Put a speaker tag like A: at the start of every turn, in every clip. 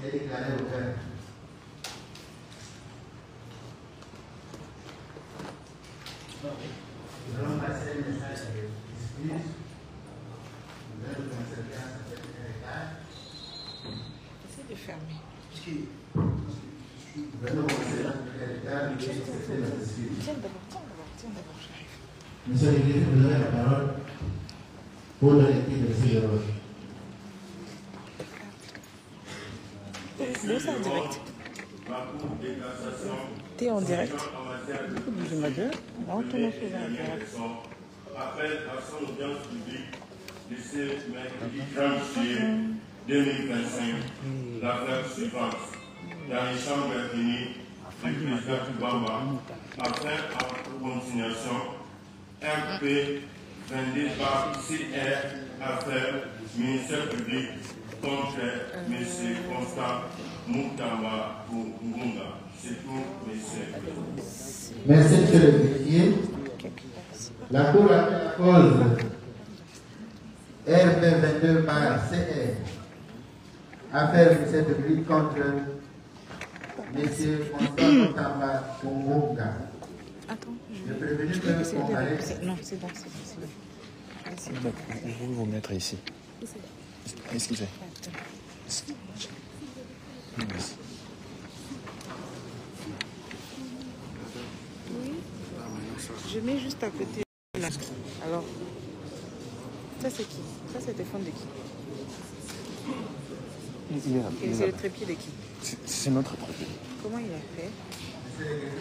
A: est déclaré auteur. Nous allons passer un message d'excuse. Nous allons conserver un certain retard.
B: Essayez de fermer.
A: Nous allons conserver un retard.
B: Tiens d'abord, j'arrive.
A: Monsieur le ministre, vous avez la parole pour le lecture de ces erreurs.
B: Bon, c'est en direct. T'es en direct. Je m'adore. On tourne au suivant en direct.
C: Appel à son audience publique de ce mercredi 30 juillet 2025, l'affaire suivante. Dans les chambres réunies du président Kubamba, afin en continuation, RP 22 par CR, affaire ministère public contre M. Constant Moutamba Ngunga. C'est tout, monsieur.
A: Merci, monsieur le greffier. La Cour a fait la cause RP22 par CR, affaire ministère public contre M. Constant Moutamba Ngunga.
B: Attends,
A: Je prévenu que on allait.
B: non, c'est bon.
D: Je vais vous mettre ici. Excusez.
B: Oui. Je mets juste à côté. Là. Alors, ça c'est qui? Ça c'est le téléphone de qui? Et c'est le trépied de qui?
D: C'est notre trépied.
B: Comment il a fait?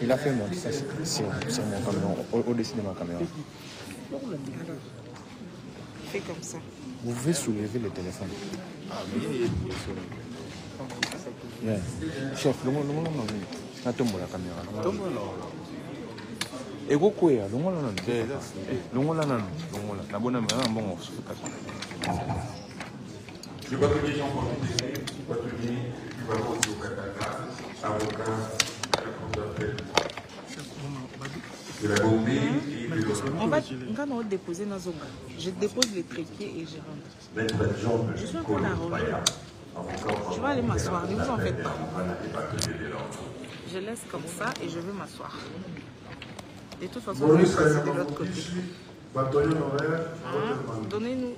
D: Il a fait moi, ça sur mon camion, au-dessus de ma caméra.
B: Alors, fais comme ça.
D: Vous pouvez soulever le téléphone. Yeah. Chef, le monde, c'est un tombeau la caméra. Et vous quoi, le monde la bonne amie, bon,
E: Je vais te dire encore je vais te dire, tu vas monter au Kataka, avocat, de la Gombe et de
B: On va déposer nos ongles. Je dépose les trépieds et je rentre. Je suis en train d'arranger. Je vais aller m'asseoir, ne vous en faites pas. Je laisse comme ça et je vais m'asseoir. De toute façon, je vais passer de l'autre côté. Donnez-nous.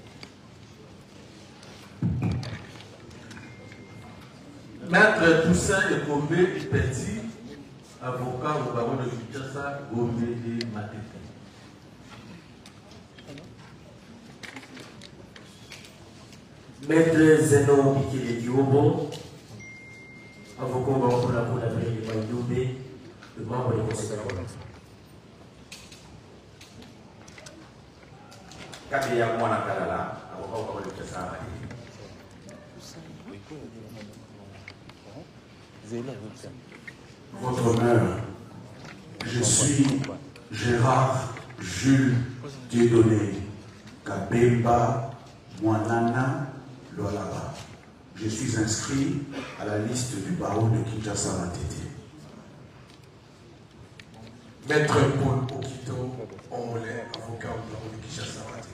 F: Maître Toussaint et Gombe Petit, avocat au barreau de Kinshasa, Gombe et Matete. Maître Zeno Mikele Diobo, avocat au barreau de la Cour d'appel de Bayoube, le membre du Conseil de la Cour. Kabeya Mwana Kalala, avocat au barreau de Kinshasa. Votre honneur, je suis Gérard Jules Dieudonné Kabemba Mwanana Lolaba. Je suis inscrit à la liste du barreau de Kinshasa Matete. Maître Paul Okito Omolé, avocat au barreau de Kinshasa Matete.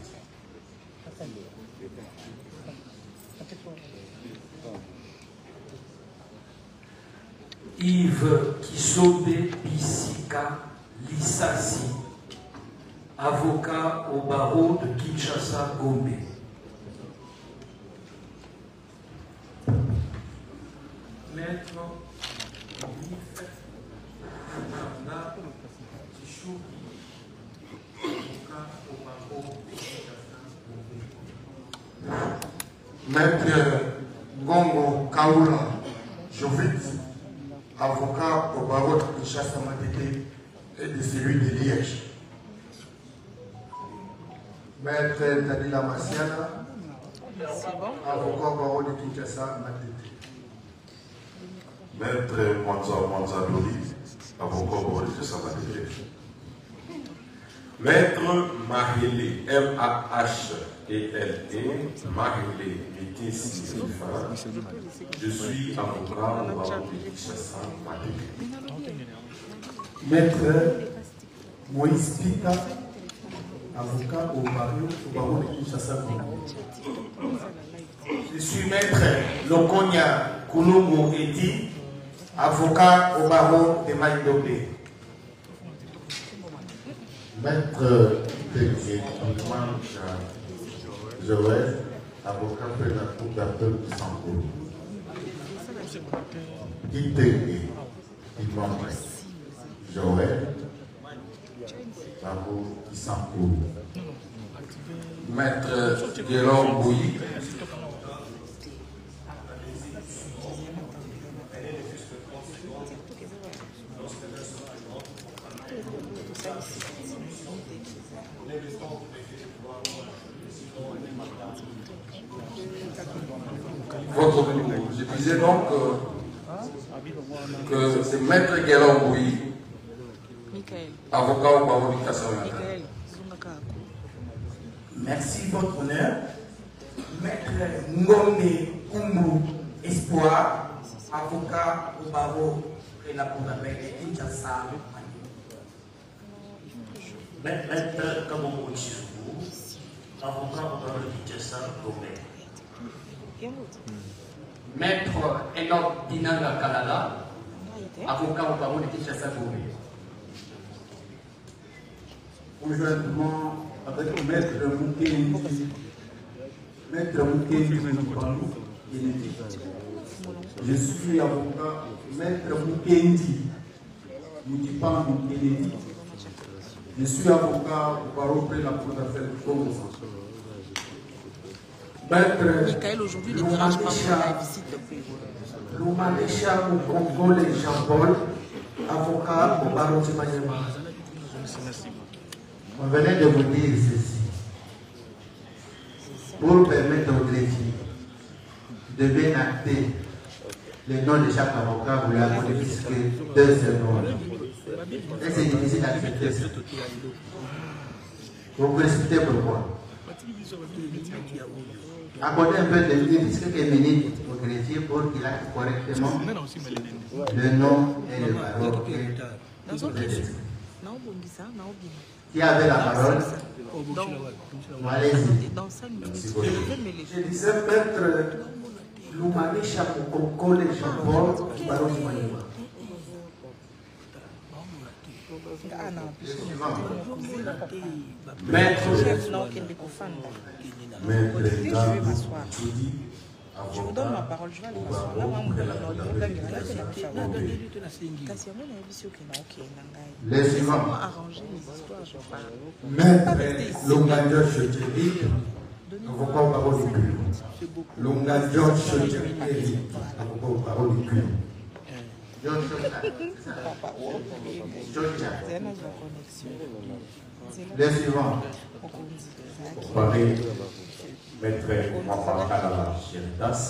F: Yves Kisobe Bissika Lissasi, avocat au barreau de Kinshasa Gombe. Maître Yves Nana Tishouki, avocat au barreau de Kinshasa Gombe. Maître Gongo Kaoula Jovit, avocat au barreau de Kinshasa Matete et de celui de Liège. Maître Danila Massiana, avocat au barreau de Kinshasa Matete. Maître Mwanza Dori, avocat au barreau de Kinshasa Matete. Maître Mahele, M-A-H-E-L-E, Mahele, je suis avocat au barreau de Kinshasa Matete. Maître Moïse Pita, avocat au barreau de Kinshasa. Je suis maître Lokonia Kouloumou Edi, avocat au barreau de Maïdobé.
A: Maître Joël, avocat de la Cour d'appel de Sankourou. Kitenge, Imam Joël, barreau de Sankourou.
F: Maître Guéron Bouilly. Votre tour. Je disais donc que c'est Maître Guéron Bouilly, avocat au barreau de Kassaouala.
G: Merci, votre honneur. Maître Ngombe Koumou Espoir, avocat au barreau de la Cour d'appel de Kinshasa.
H: Maître Kabongo Chirou, avocat au barreau de Kinshasa, Gombe.
G: Maître Enoch Dinanga Kalala, avocat au barreau de Kinshasa, Gombe.
A: Conjointement avec Maître Moukéndi, Maître Moukéndi Bandou, je suis avocat Maître Moukéndi Moukipan Moukéndi. Je suis avocat au barreau de la Cour d'appel de Congo.
B: Michael, aujourd'hui, ne dérange pas la visite.
G: Loumanécha Moukongo et Jean-Paul, avocat au barreau de Maniema.
A: On venait de vous dire ceci. Pour permettre au greffier de bien acter le nom de chaque avocat, vous l'avez modifié 2 secondes. Et c'est difficile d'accepter ça. Vous vous respectez pourquoi? Accordez un peu de minutes, quelques minutes au greffier pour qu'il acte correctement le nom et le barreau. Qui avait la parole? Allez-y.
G: Je disais Maître Loumanécha Moukongo et Jean-Paul, barreau de Maniema.
A: Maître
B: Je vous donne ma parole, je vais aller m'asseoir. Là, on laissez-moi arranger les histoires, je parle.
A: Maître Longanjo Choteli, avocat au barreau du cul. Longanjo Choteli, avocat au barreau du cul. Les suivants.
E: Pareil, Maître Mouafa Kalala Chiridas,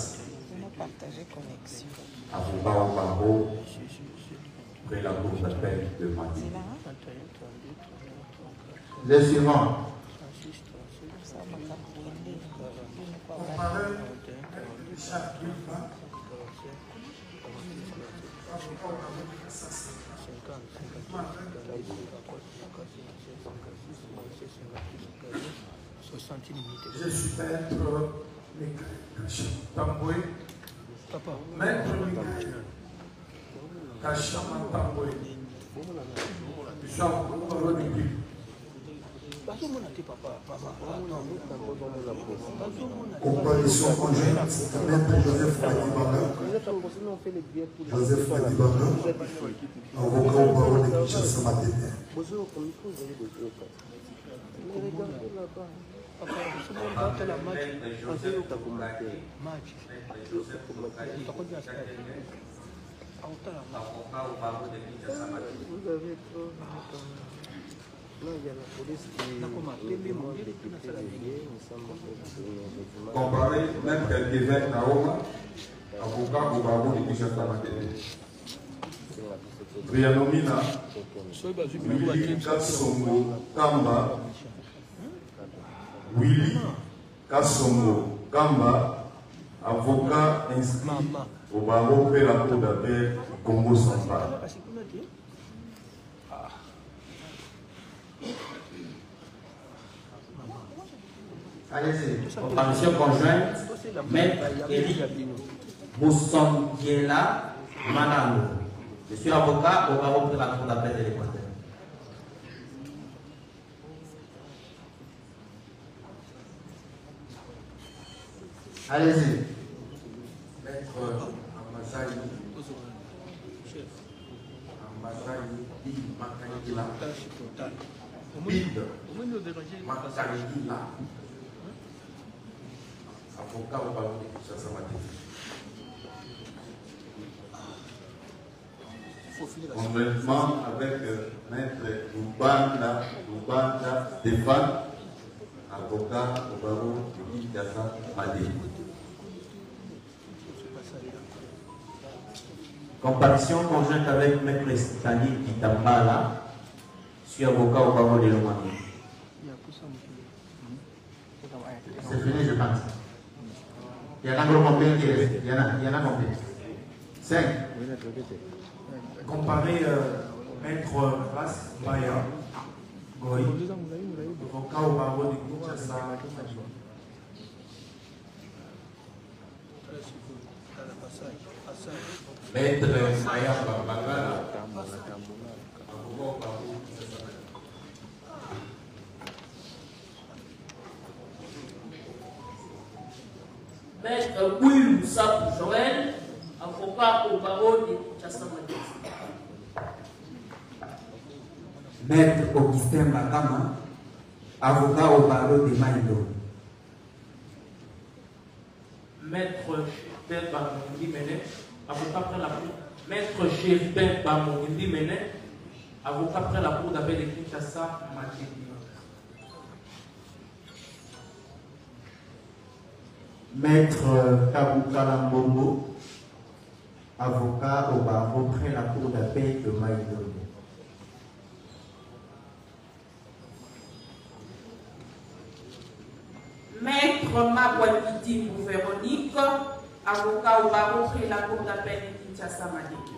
E: avocat au barreau près la Cour d'appel de Madi.
A: Les suivants.
F: Je suis Maître Tamboué, Maître Mikaël Kachama Tamboué, Jean Colonibi.
A: Comparaison conjointe, Maître Joseph Fadibanga, avocat au barreau de Kinshasa Matete.
E: Comparé Maître Kevin Naoma, avocat au barreau de Kinshasa Matete. Brianomina, Willy Kassongo Kamba, Willy Kassongo Kamba, avocat inscrit au barreau de la Cour d'appel Congo Central.
A: Allez-y.
G: Comparaison conjointe, Maître Éric Moussangiela Manano. Je suis avocat au barreau de la Cour d'appel de l'Équateur.
A: Allez-y.
F: Maître Amazaï Bid Makangila. Bid Makangila. Avocat au barreau de Kinshasa Matete.
E: Conjointement avec Maître Lubanda Stéphane, avocat au barreau de Kinshasa Matete.
G: Comparution conjointe avec Maître Stani Kitambala, je suis avocat au barreau de Lomami.
A: C'est fini, je pense. Il y en a encore combien qui restent? Il y en a combien? 5.
F: Comparé Maître Ras Maya Goy, avocat au barreau de Kinshasa. Maître Maya Bambagala, avocat au barreau de Kinshasa.
I: Maître Will Moussa Joël, avocat au barreau de Kinshasa Matete.
G: Maître Augustin Bakama, avocat au barreau de Maïdo.
I: Maître Gilbert Bamongi Mene, avocat près la cour. Maître Gilbert Bamongi Mene, avocat près la cour d'appel de Kinshasa Matete.
A: Maître Kabuka Lambongo, avocat au barreau près la cour d'appel de Maïdo.
I: Maître Mabouabidi Véronique, avocat au barreau près la cour d'appel de Kinshasa Matete.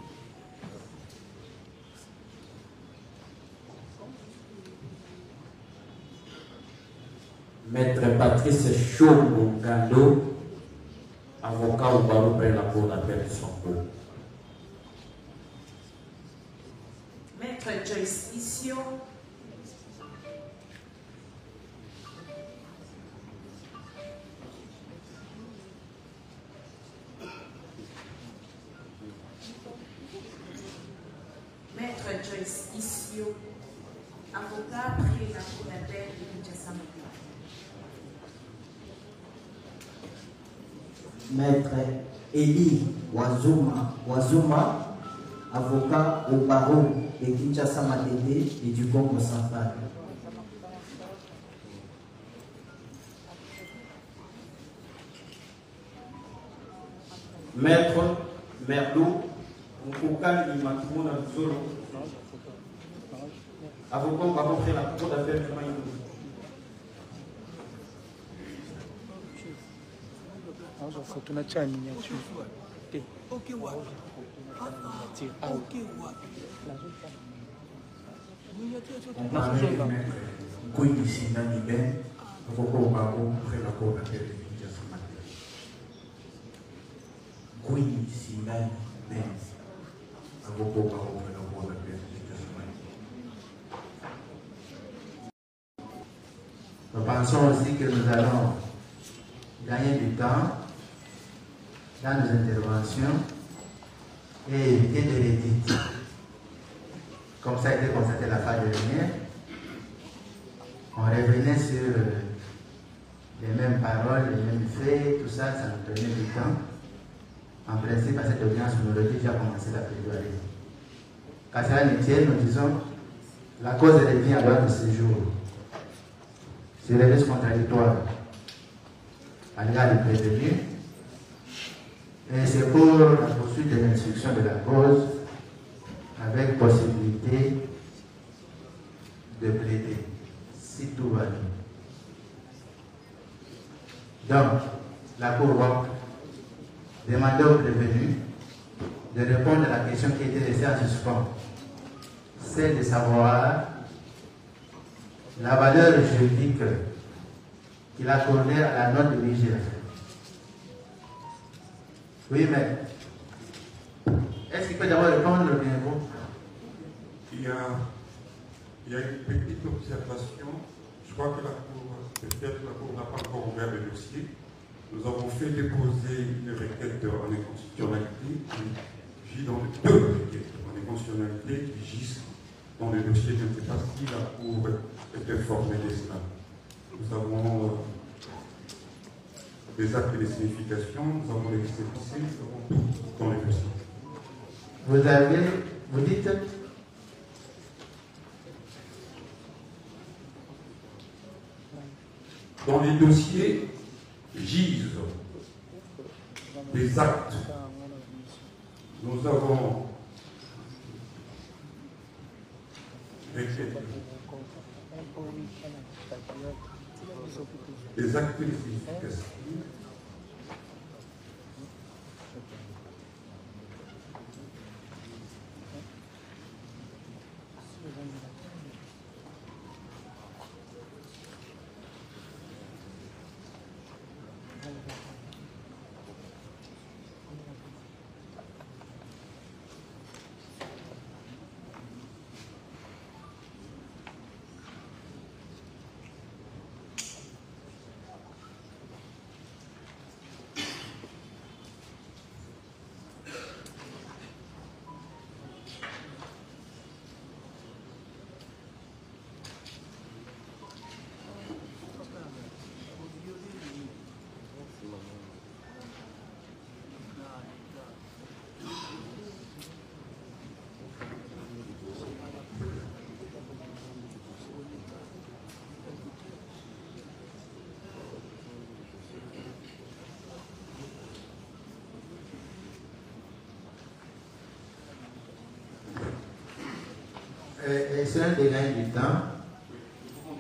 G: Maître Patrice Chombo Gando, avocat au barreau près la cour d'appel de Sonko.
I: Maître Joyce Issio, Maître Joyce Issio, avocat près la cour d'appel de Kinshasa Matete.
G: Maître Eli Wazuma, avocat au barreau de Kinshasa Matete et du Congo central.
J: Maître Merdo Moukoukal Imatumona Zolo, avocat au barreau près la cour d'appel de Maïdo.
D: Tunacha miniature.
K: Ok, ouais.
F: Kouini Sinani Ben, avocat au barreau près la cour d'appel de Kinshasa Matete. Kouini Sinani Ben, avocat au barreau près la cour d'appel de Kinshasa Matete.
A: Nous pensons aussi que nous allons gagner du temps dans nos interventions et éviter de l'éditer. Comme ça a été constaté la fois dernière, on revenait sur les mêmes paroles, les mêmes faits, tout ça, ça nous prenait du temps. En principe, à cette audience, nous aurait déjà commencé la plaidoirie. Qu'à cela ne tienne, nous disons, la cause revient à l'ordre de ce jour. C'est le risque contradictoire à l'égard du prévenu. Et c'est pour la poursuite de l'instruction de la cause avec possibilité de plaider, si tout va bien. Donc, la Cour va demander au prévenu de répondre à la question qui était laissée en suspens, celle de savoir la valeur juridique qu'il accordait à la note de l'IGF. Oui, mais est-ce qu'il peut d'abord répondre le niveau?
F: Il y a une petite observation. Je crois que la Cour, peut-être la Cour n'a pas encore ouvert le dossier. Nous avons fait déposer une requête en inconstitutionnalité qui gît dans deux requêtes en inconstitutionnalité qui gisent dans le dossier. Je ne sais pas si la Cour est informée de cela. Nous avons des actes et des significations, nous avons les récépissés, nous avons tout dans les dossiers.
A: Vous dites
F: dans les dossiers gisent des actes. Nous avons des actes et des significations.
A: C'est un délai du temps.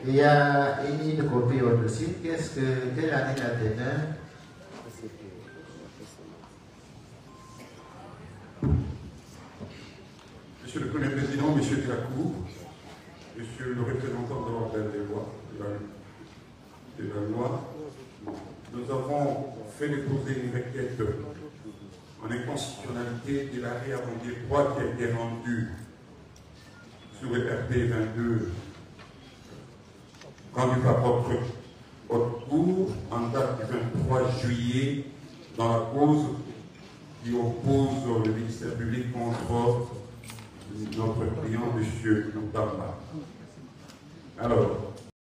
A: Il y a une copie au dossier. Quelle année la déteint?
F: Monsieur le Premier Président, Monsieur de la Cour, Monsieur le représentant de l'ordre de la loi, nous avons fait déposer une requête en inconstitutionnalité de l'arrêt Amandier 3 qui a été rendu sur le RP 22, rendu par votre haute cour en date du 23 juillet dans la cause qui oppose le ministère public contre notre client, M. Ntamba. Alors,